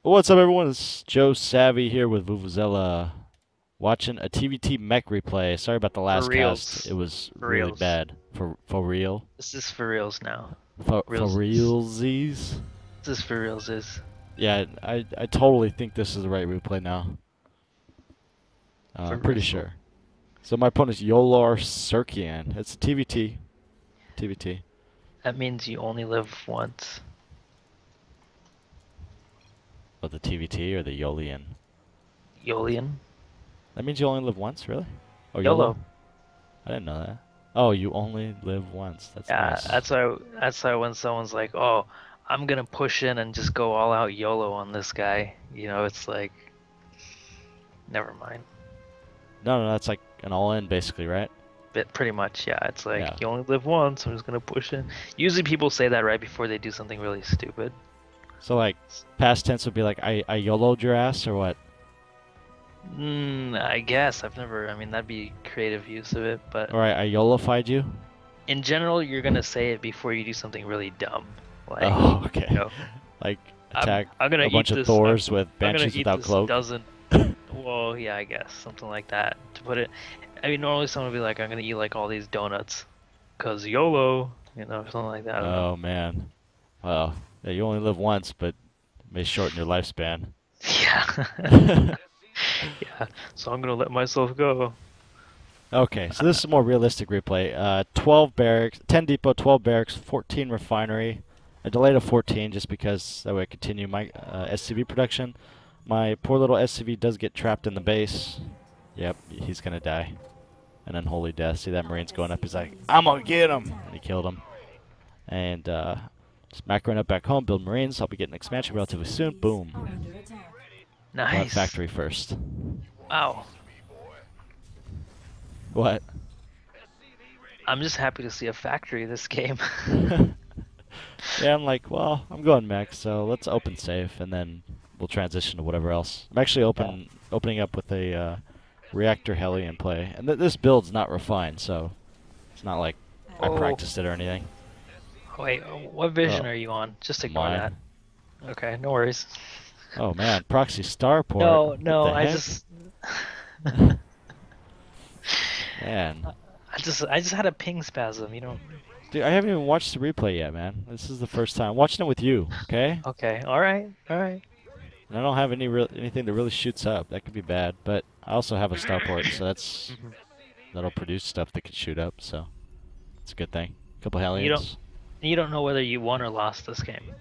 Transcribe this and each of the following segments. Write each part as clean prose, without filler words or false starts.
What's up, everyone? It's JoeSavy here with Vuvuzela, watching a TvT Mech replay. Sorry about the For last cast; reals. it was For really reals. bad. For real, This is for reals now. for Realsies. realsies. This is for realsies. Yeah, I totally think this is the right replay now. For I'm pretty real. sure. So my opponent's Yolar Serkian. It's a TvT. TvT. That means you only live once. Oh, the TvT or the Yolian? Yolian? That means you only live once, really? Oh, YOLO? YOLO. I didn't know that. Oh, you only live once. That's Yeah, nice. that's why when someone's like, oh, I'm gonna push in and just go all out YOLO on this guy, it's like, never mind. No, that's like an all-in, basically, right? But pretty much, yeah, it's like, Yeah. you only live once, I'm just gonna push in. Usually people say that right before they do something really stupid. So like past tense would be like I YOLO'd your ass or what? I guess I mean, that'd be creative use of it, but Or I YOLOfied you? in general, you're gonna say it before you do something really dumb. Like, Oh, you okay. know, Like I'm attack I'm gonna a eat bunch of this. Thors with I'm gonna Banshees eat without this cloak. dozen. Well, yeah, I guess something like that. To put it, I mean, normally someone would be like, I'm gonna eat like all these donuts, cause YOLO, something like that. I don't know. Oh man. Well, yeah, you only live once, but it may shorten your lifespan. Yeah. Yeah. So I'm gonna let myself go. Okay, so this is a more realistic replay. 12 barracks, 10 depot, 12 barracks, 14 refinery. I delayed to 14 just because that way I continue my SCV production. My poor little SCV does get trapped in the base. Yep, he's gonna die. An unholy death. See that Marine's going up. He's like, I'm gonna get him! And he killed him. And just macroing up back home, build Marines. I'll be getting expansion relatively soon. Boom. But Nice. factory first. Wow. What? I'm just happy to see a factory this game. Yeah, I'm like, well, I'm going mech, so let's open safe, and then we'll transition to whatever else. I'm actually Yeah. opening up with a reactor heli in play, and this build's not refined, so it's not like I Oh. practiced it or anything. Wait, what vision Oh, are you on? Just ignore that. mine. Okay, no worries. Oh man, proxy starport. No, What no, the I heck? just Man, I just had a ping spasm, dude, I haven't even watched the replay yet, man. This is the first time I'm watching it with you. Okay? Okay, all right, all right. And I don't have anything that really shoots up. That could be bad, but I also have a starport, so that'll produce stuff that could shoot up. So it's a good thing. A couple You don't Hellions. you don't know whether you won or lost this game.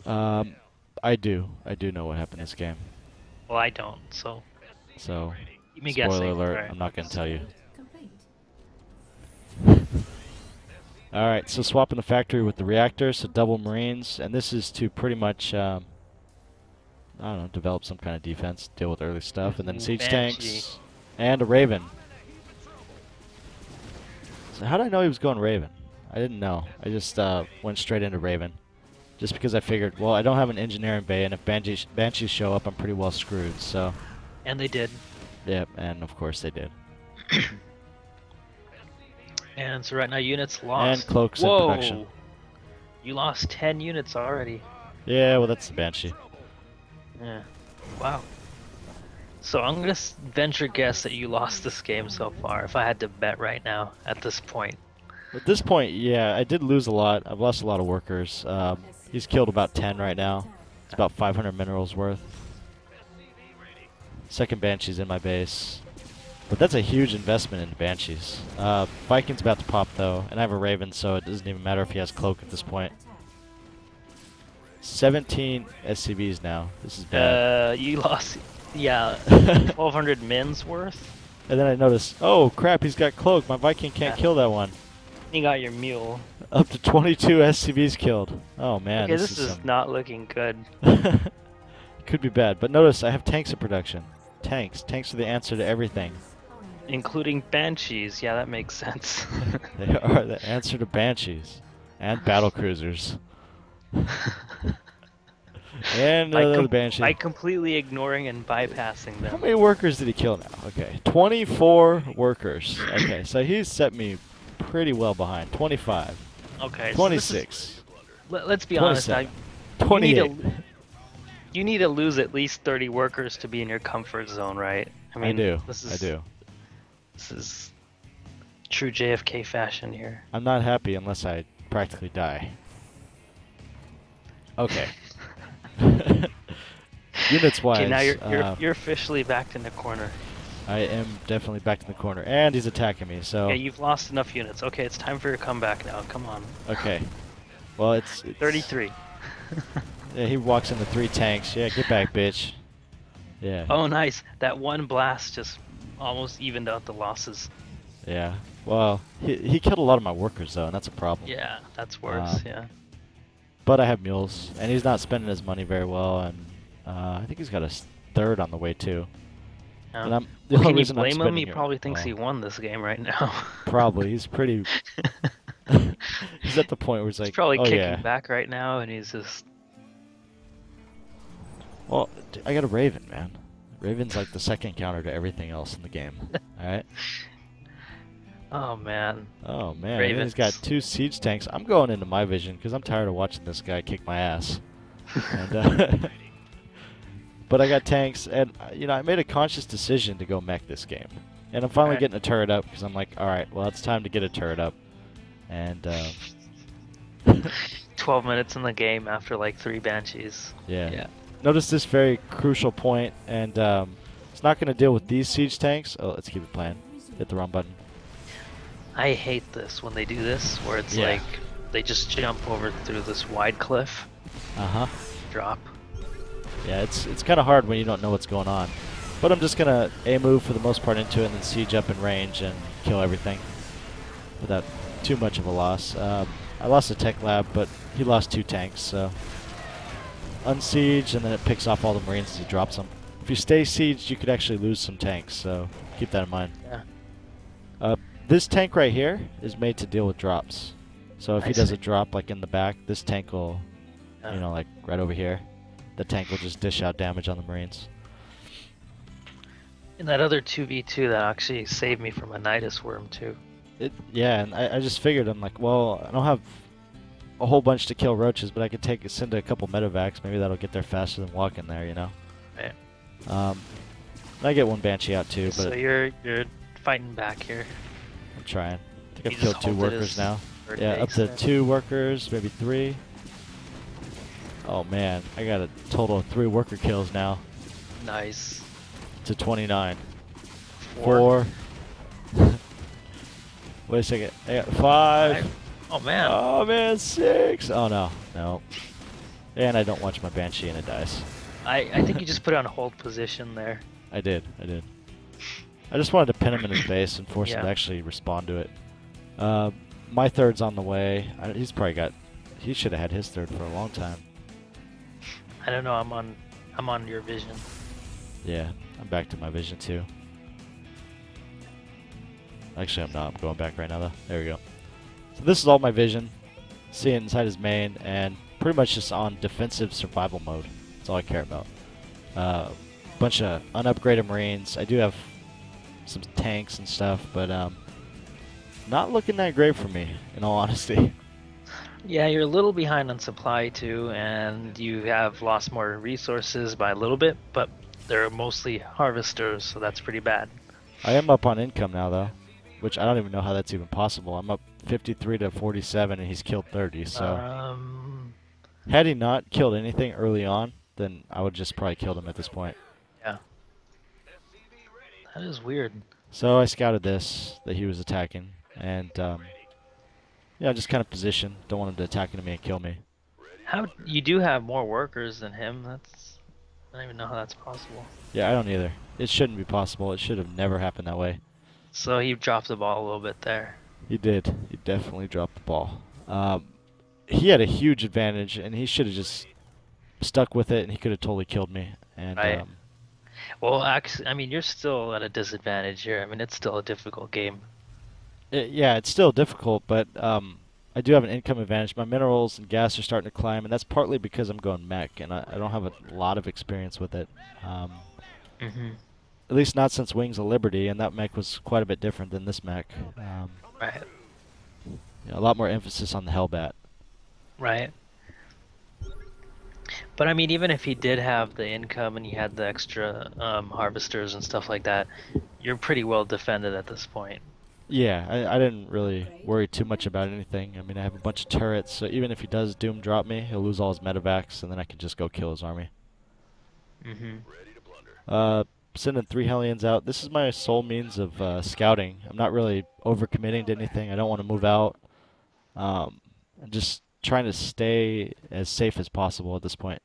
Um, I do know what happened this game. Well, I don't, so So keep me spoiler guessing. All alert. right. I'm not gonna tell you. All right, so swapping the factory with the reactor, so double Marines, and this is to pretty much I don't know, develop some kind of defense, deal with early stuff, and then Ooh, siege Banshee. tanks and a Raven. So how did I know he was going Raven? I didn't know. I just went straight into Raven. Just because I figured, well, I don't have an engineering bay, and if Banshees show up, I'm pretty well screwed, so... And they did. Yep, and of course they did. And so right now units And lost. cloaks in Whoa! production. You lost 10 units already. Yeah, well, that's the Banshee. Yeah. Wow. So I'm gonna venture guess that you lost this game so far. If I had to bet right now at this point. At this point, yeah, I did lose a lot. I've lost a lot of workers. He's killed about 10 right now. It's about 500 minerals worth. Second Banshee's in my base. But that's a huge investment in Banshees. Viking's about to pop, though, and I have a Raven, so it doesn't even matter if he has Cloak at this point. 17 SCVs now. This is bad. You lost, yeah, 1,200 mins worth. And then I notice, oh crap, he's got Cloak. My Viking can't Yeah. kill that one. You got your mule. Up to 22 SCVs killed. Oh man, Okay, this this is is some... not looking good. Could be bad, but notice I have tanks in production. Tanks. Tanks are the answer to everything. Including banshees. Yeah, that makes sense. They are the answer to Banshees. And battle cruisers. And another Banshee. By completely ignoring and bypassing How them. many workers did he kill now? Okay, 24 workers. Okay, so he's set me pretty well behind. 25. Okay, so 26. let's be honest. 27. You 28. you need to lose at least 30 workers to be in your comfort zone, right? I do. This is, I do. This is true JFK fashion here. I'm not happy unless I practically die. Okay. Units wise. Okay, now you're officially backed in the corner. I am definitely back in the corner, and he's attacking me. So. Yeah, you've lost enough units. Okay, it's time for your comeback now. Come on. Okay. Well, it's 33. Yeah, he walks into 3 tanks. Yeah, get back, bitch. Yeah. Oh, nice. That one blast just almost evened out the losses. Yeah. Well, he killed a lot of my workers though, and that's a problem. Yeah, that's worse. Yeah. But I have mules, and he's not spending his money very well, and I think he's got a third on the way too. And I'm, the only Can you reason I'm blame him? spending He here- probably thinks he won this game right now. Probably. He's pretty. He's at the point where he's like, He's probably oh kicking yeah. back right now, and he's just. Well, I got a Raven, man. Raven's like the second counter to everything else in the game. All right. Oh man. Oh man, Ravens. he's got 2 siege tanks. I'm going into my vision because I'm tired of watching this guy kick my ass. And, but I got tanks, and I made a conscious decision to go mech this game, and I'm finally Alright. getting a turret up because I'm like, all right, well it's time to get a turret up, and 12 minutes in the game after like 3 banshees. yeah. Yeah. Notice this very crucial point, and it's not going to deal with these siege tanks. Oh, let's keep it playing. Hit the wrong button. I hate this when they do this, where it's Yeah. like they just jump over through this wide cliff, drop. Yeah, it's kind of hard when you don't know what's going on. But I'm just gonna A-move for the most part into it, and then siege up in range and kill everything without too much of a loss. I lost a tech lab, but he lost 2 tanks, so unsiege, and then it picks off all the marines as he drops them. If you stay sieged, you could actually lose some tanks, so keep that in mind. Yeah. This tank right here is made to deal with drops. So if I he does see. a drop like in the back, this tank will, Yeah. like right over here, the tank will just dish out damage on the marines. And that other 2v2 that actually saved me from a Nidus worm too. Yeah, and I just figured, I'm like, well, I don't have a whole bunch to kill roaches, but I could send a couple medevacs. Maybe that'll get there faster than walking there, Right. I get 1 banshee out too, So but you're fighting back here. I'm trying. I think He I've just killed 2 halted workers his now. third Yeah, up base to there. 2 workers, maybe 3. Oh man, I got a total of 3 worker kills now Nice. to 29. 4. 4. Wait a second. I got 5. Oh man. Oh man, 6. Oh no, no. And I don't watch my banshee and it dies. I think you just put it on hold position there. I did. I just wanted to pin him in his base and force him Yeah. to actually respond to it. My third's on the way. He's probably got. He should have had his third for a long time. I don't know. I'm on your vision. Yeah, I'm back to my vision too. Actually, I'm not. I'm going back right now though. There we go. So this is all my vision. See it inside his main, and pretty much just on defensive survival mode. That's all I care about. Bunch of unupgraded marines. I do have some tanks and stuff, but not looking that great for me, in all honesty. Yeah, you're a little behind on supply too, and you have lost more resources by a little bit, but they're mostly harvesters, so that's pretty bad. I am up on income now, though, which I don't even know how that's even possible. I'm up 53 to 47, and he's killed 30. So had he not killed anything early on, then I would just probably killed him at this point. Yeah. That is weird. So I scouted this that he was attacking, and yeah, just kind of position. Don't want him to attack me and kill me. How you do have more workers than him? That's I don't even know how that's possible. Yeah, I don't either. It shouldn't be possible. It should have never happened that way. So he dropped the ball a little bit there. He did. He definitely dropped the ball. He had a huge advantage, and he should have just stuck with it, and he could have totally killed me. And Right. Well, actually, I mean, you're still at a disadvantage here. I mean, it's still a difficult game. yeah, it's still difficult, but I do have an income advantage. My minerals and gas are starting to climb, and that's partly because I'm going mech, and I don't have a lot of experience with it. Mm-hmm. At least not since Wings of Liberty, and that mech was quite a bit different than this mech. Right. A lot more emphasis on the Hellbat. Right. But I mean, even if he did have the income and he had the extra harvesters and stuff like that, you're pretty well defended at this point. Yeah, I didn't really worry too much about anything. I mean, I have a bunch of turrets, so even if he does Doom drop me, he'll lose all his medevacs, and then I can just go kill his army. Hmm. Uh, Sending 3 Hellions out. This is my sole means of scouting. I'm not really overcommitting to anything. I don't want to move out. I'm just trying to stay as safe as possible at this point.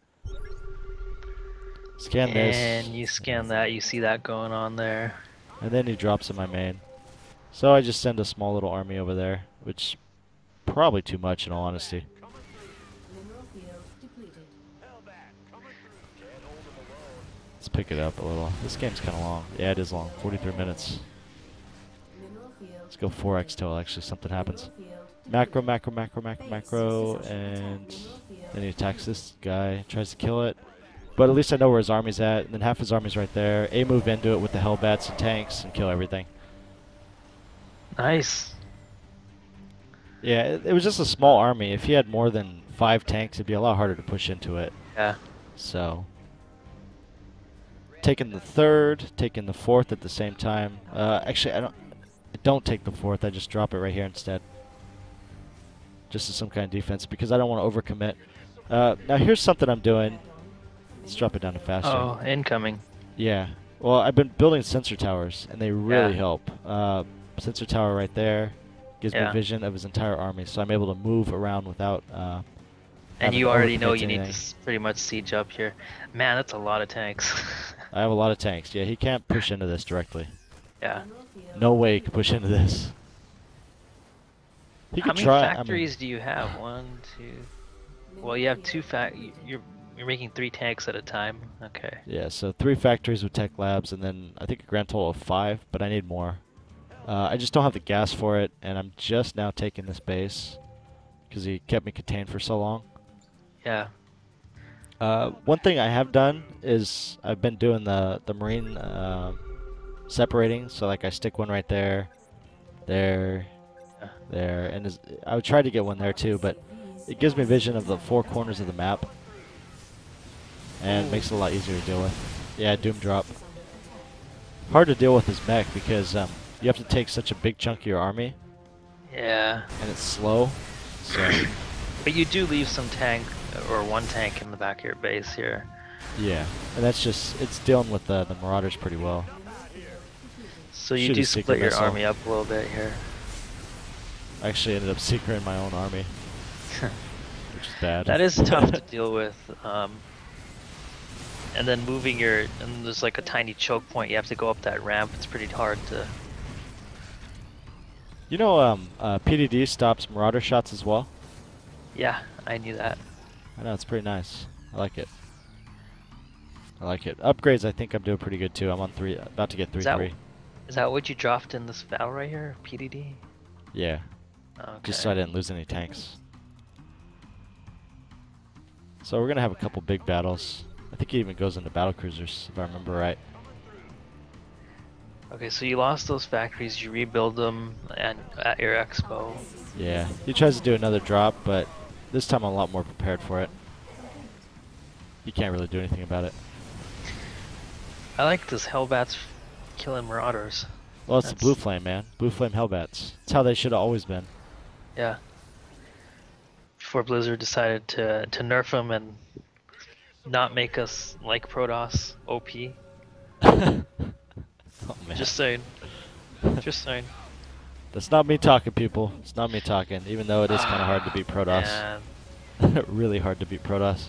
Scan And this, you scan that, you see that going on there. and then he drops in my main. So I just send a small little army over there, which probably too much in all honesty. Let's pick it up a little. This game's kind of long. Yeah, it is long. 43 minutes. Let's go 4x till actually something happens. Macro, macro, macro, macro, macro, and then he attacks this guy, tries to kill it. But at least I know where his army's at, and then half his army's right there. A move into it with the Hellbats and tanks and kill everything. Nice. Yeah, it was just a small army. If he had more than 5 tanks, it'd be a lot harder to push into it. Yeah. So, taking the 3rd, taking the 4th at the same time. Actually, I don't take the 4th. I just drop it right here instead. Just as some kind of defense, because I don't want to overcommit. Now here's something I'm doing. Let's drop it down to faster. Oh, incoming. Yeah. Well, I've been building sensor towers, and they really help. Sensor tower right there gives me vision of his entire army, so I'm able to move around without. And you already know you anything. need to pretty much siege up here. Man, that's a lot of tanks. I have a lot of tanks. Yeah, he can't push into this directly. Yeah. No way he can push into this. He How could many try. factories do you have? 1, 2. Well, you have 2 You're making 3 tanks at a time. Okay. Yeah, so 3 factories with tech labs, and then I think a grand total of 5, but I need more. I just don't have the gas for it, and I'm just now taking this base because he kept me contained for so long. Yeah. One thing I have done is I've been doing the marine separating, so like I stick one right there, there, and I would try to get one there too, but it gives me vision of the 4 corners of the map, and makes it a lot easier to deal with. Yeah, Doom drop. Hard to deal with his mech because you have to take such a big chunk of your army. Yeah. And it's slow, so. But you do leave some tank, or 1 tank in the back of your base here. Yeah, and that's just, it's dealing with the Marauders pretty well. So you do split your army up a little bit here. I actually ended up secreting my own army, which is bad. That is tough to deal with. And then moving and there's like a tiny choke point, you have to go up that ramp, it's pretty hard to... You know, PDD stops Marauder shots as well? Yeah, I knew that. I know, it's pretty nice. I like it. I like it. Upgrades, I think I'm doing pretty good too. I'm on 3, about to get 3-3. Is that what you dropped in this battle right here, PDD? Yeah. Okay. Just so I didn't lose any tanks. So we're going to have a couple big battles. I think he even goes into battle cruisers, if I remember right. Okay, so you lost those factories, you rebuild them and at your expo. Yeah, he tries to do another drop, but this time I'm a lot more prepared for it. He can't really do anything about it. I like this Hellbats killing Marauders. Well, it's the Blue Flame, man. Blue Flame Hellbats. It's how they should have always been. Yeah. Before Blizzard decided to nerf them and not make us like Protoss OP. Oh, man. Just saying. Just saying. That's not me talking, people. It's not me talking, even though it is kind of hard to beat Protoss. Really hard to beat Protoss.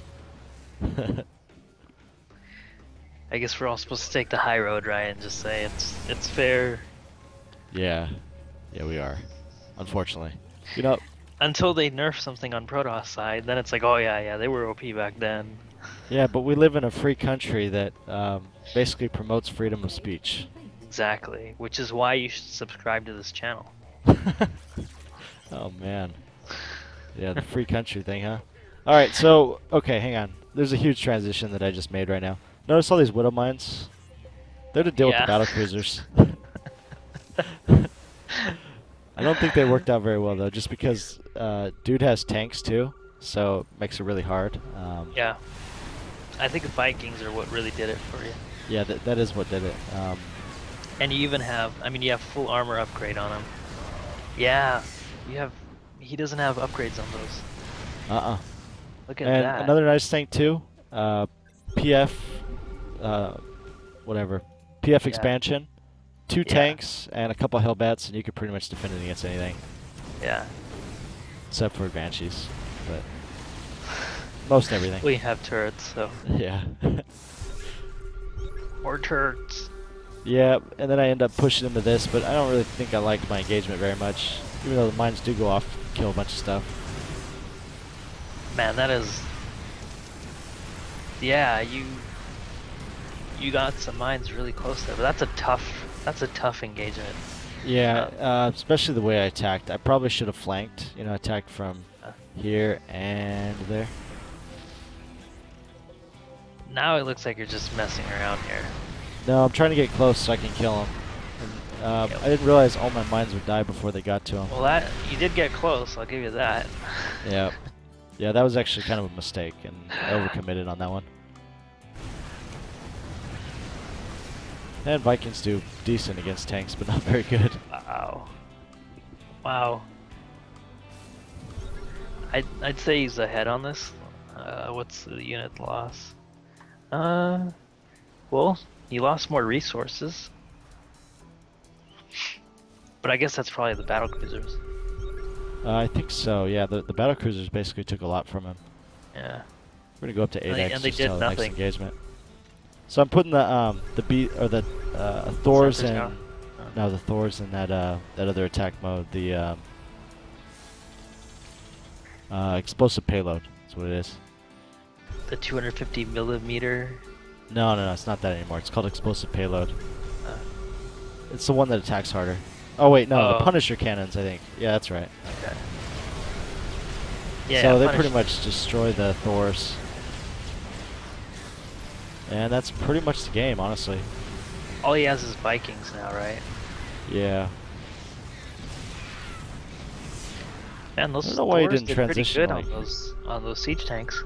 I guess we're all supposed to take the high road, right, and just say it's fair. Yeah. Yeah, we are. Unfortunately. You know, until they nerf something on Protoss side, then it's like, oh yeah, they were OP back then. Yeah, but we live in a free country that basically promotes freedom of speech. Exactly, which is why you should subscribe to this channel. Oh man. Yeah, the free country thing, huh? Alright, so, okay, hang on. There's a huge transition that I just made right now. Notice all these Widow Mines? They're to deal with the battle cruisers. I don't think they worked out very well, though, just because dude has tanks, too, so it makes it really hard. Yeah. I think the Vikings are what really did it for you. Yeah, that is what did it. And you even have, I mean, you have full armor upgrade on him. Yeah, you have. He doesn't have upgrades on those. Look at And that. another nice thing too, PF, whatever, PF Yeah. expansion, 2 Yeah. tanks and a couple Hellbats, and you could pretty much defend it against anything. Yeah. Except for Banshees, but most everything. We have turrets, so. Yeah. More turrets. Yeah, and then I end up pushing into this, but I don't really think I liked my engagement very much, even though the mines do go off, kill a bunch of stuff. Man, that is. Yeah, you got some mines really close there, but that's a tough engagement. Yeah, especially the way I attacked. I probably should have flanked, you know, attacked from here and there. Now it looks like you're just messing around here. No, I'm trying to get close so I can kill him. And, I didn't realize all my mines would die before they got to him. Well, you did get close. I'll give you that. Yeah. Yeah, that was actually kind of a mistake, and I overcommitted on that one. And Vikings do decent against tanks, but not very good. Wow. Wow. I'd say he's ahead on this. What's the unit loss? Well, he lost more resources. But I guess that's probably the battle cruisers. I think so, yeah. The battle cruisers basically took a lot from him. Yeah. We're gonna go up to 8x And they just did till the next nothing. engagement. So I'm putting the Thors Sensors in. down. No, the Thors in that other attack mode. The explosive payload. That's what it is. The 250 millimeter. No, it's not that anymore. It's called explosive payload. Uh, It's the one that attacks harder. Oh wait, no, Oh. the Punisher cannons. I think. Yeah, that's right. Okay. Yeah. So they Punish- pretty much destroy the Thors. And that's pretty much the game, honestly. All he has is Vikings now, right? Yeah. Man, those I don't know why he Thors didn't did pretty transition, good like- on those siege tanks.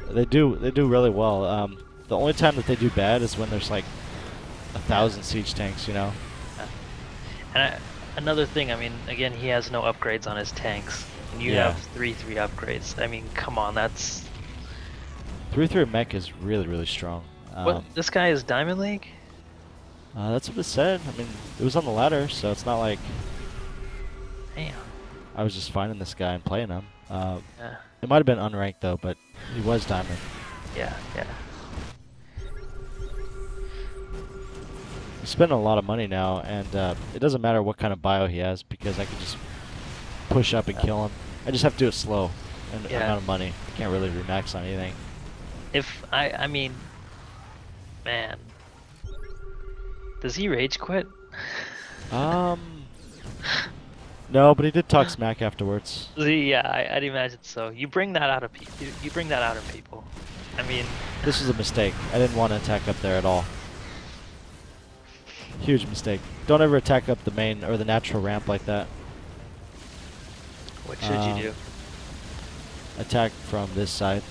They do really well. The only time that they do bad is when there's like 1,000 siege tanks, you know. And another thing, I mean, again, he has no upgrades on his tanks, and you Yeah. have 3 upgrades. I mean, come on, that's 3/3 Mech is really strong. what this guy is Diamond League. That's what it said. I mean, it was on the ladder, so it's not like Damn. I was just finding this guy and playing him. Yeah. It might have been unranked though, but he was diamond. Yeah. He's spending a lot of money now, and it doesn't matter what kind of bio he has because I can just push up and kill him. I just have to do it slow and Yeah. amount of money. I can't really remax on anything. If I mean, man, does he rage quit? No, but he did talk smack afterwards. Yeah, I'd imagine so. You bring that out of people. You bring that out of people. I mean, This was a mistake. I didn't want to attack up there at all. Huge mistake. Don't ever attack up the main or the natural ramp like that. what should you do? Attack from this side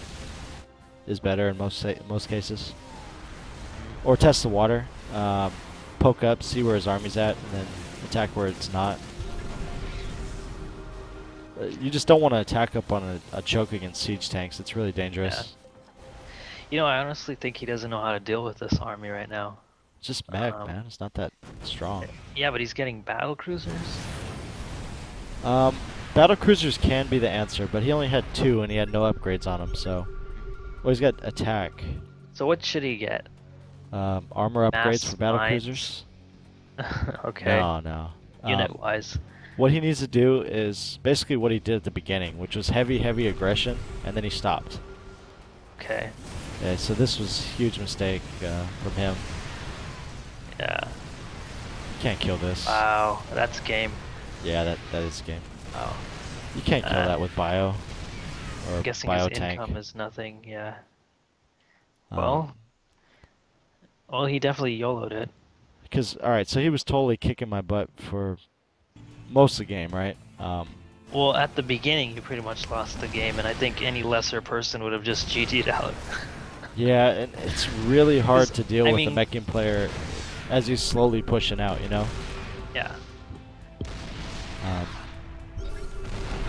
is better in most cases. Or test the water. Poke up, see where his army's at, and then attack where it's not. You just don't want to attack up on a choke against siege tanks. It's really dangerous. You know, I honestly think he doesn't know how to deal with this army right now. It's just Mech, man. It's not that strong. Yeah, but he's getting battle cruisers. Battle cruisers can be the answer, but he only had 2 and he had no upgrades on him, so... Well, he's got attack. So what should he get? Armor upgrades Mass for battle mines. cruisers? Okay. No. Unit-wise. What he needs to do is basically what he did at the beginning, which was heavy aggression, and then he stopped. Okay. Yeah, so this was a huge mistake from him. Yeah. Can't kill this. Wow, that's game. Yeah, that is game. Wow. You can't kill that with bio or I'm guessing bio his tank. income is nothing. Yeah. Um, Well, he definitely YOLO'd it. Because all right, so he was totally kicking my butt for most of the game, right? Well, at the beginning, you pretty much lost the game, and I think any lesser person would have just GG'd out. Yeah, and it's really hard to deal I with a mean, mech game player as he's slowly pushing out, you know? yeah. Um,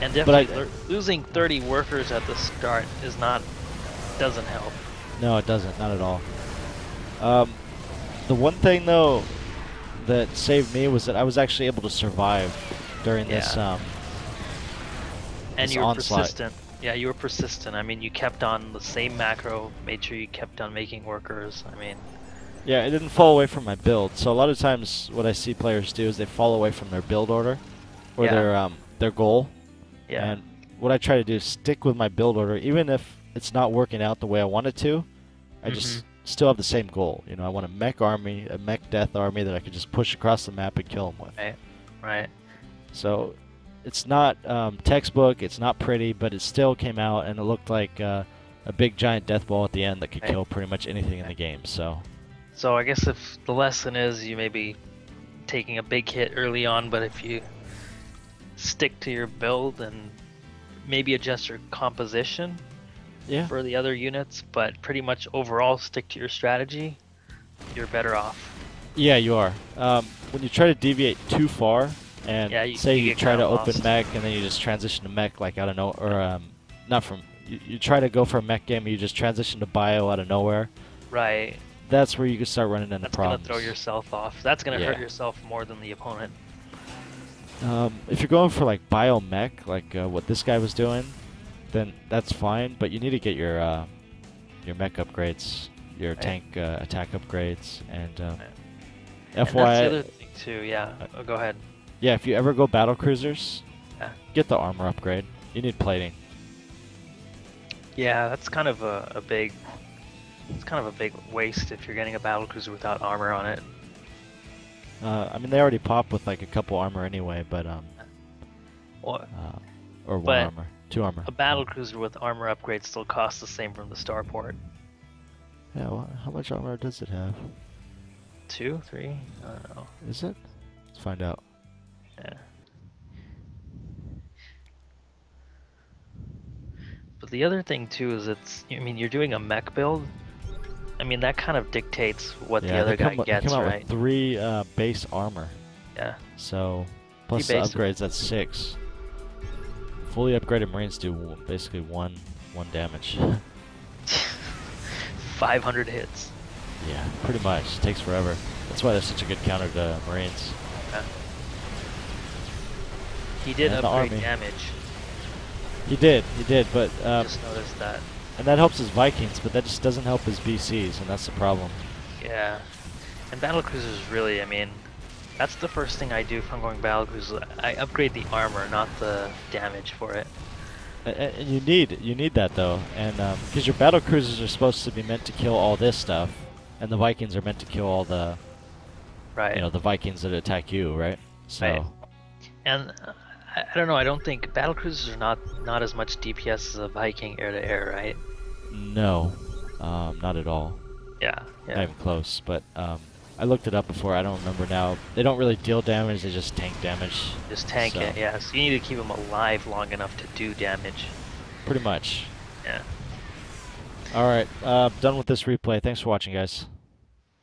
And but I, definitely losing 30 workers at the start doesn't help. no, it doesn't, not at all. The one thing though that saved me was that I was actually able to survive during this And this you were onslaught. persistent. Yeah, you were persistent. I mean, you kept on the same macro, made sure you kept on making workers. I mean, Yeah, it didn't fall away from my build. So a lot of times, what I see players do is they fall away from their build order or their goal. yeah. And what I try to do is stick with my build order, even if it's not working out the way I want it to. I just still have the same goal. You know, I want a mech army, a mech death army that I could just push across the map and kill them with. Right. So it's not textbook, it's not pretty, but it still came out and it looked like a big giant death ball at the end that could kill pretty much anything in the game. So I guess if the lesson is you may be taking a big hit early on, but if you stick to your build and maybe adjust your composition for the other units, but pretty much overall stick to your strategy, you're better off. Yeah, you are. When you try to deviate too far, and say you try to open mech and then you just transition to mech like out of nowhere, or not from, you try to go for a mech game and you just transition to bio out of nowhere. Right. That's where you can start running into problems. That's gonna throw yourself off. That's gonna hurt yourself more than the opponent. If you're going for like bio mech, like what this guy was doing, then that's fine. But you need to get your mech upgrades, your tank attack upgrades, and FYI. And that's the other thing too. Yeah. Go ahead. Yeah, if you ever go battle cruisers, get the armor upgrade. You need plating. Yeah, that's kind of a big. It's kind of a big waste if you're getting a battle cruiser without armor on it. I mean, they already pop with like a couple armor anyway, but or one armor, 2 armor. A battle cruiser with armor upgrades still costs the same from the starport. Yeah, well, how much armor does it have? 2, 3? I don't know. Is it? Let's find out. Yeah. But the other thing too is I mean, you're doing a mech build. I mean, that kind of dictates what the other guy gets, they come out right? with 3 base armor. Yeah. So, plus the upgrades, that's 6. Fully upgraded Marines do basically one damage. 500 hits. Yeah, pretty much. It takes forever. That's why they're such a good counter to Marines. Yeah. He did upgrade damage. He did, but just noticed that. And that helps his Vikings, but that just doesn't help his BCs, and that's the problem. Yeah. And battlecruisers really, I mean, that's the first thing I do if I'm going battlecruisers. I upgrade the armor, not the damage for it. And you need that though, and because your battlecruisers are supposed to be meant to kill all this stuff, and the Vikings are meant to kill all the, you know, the Vikings that attack you, right? So. Right. And I don't know. I don't think battlecruisers are not as much DPS as a Viking air to air, right? No, not at all. Yeah. Not even close. But I looked it up before. I don't remember now. They don't really deal damage. They just tank damage. Just tank it. Yeah. So you need to keep them alive long enough to do damage. Pretty much. Yeah. All right. Done with this replay. Thanks for watching, guys.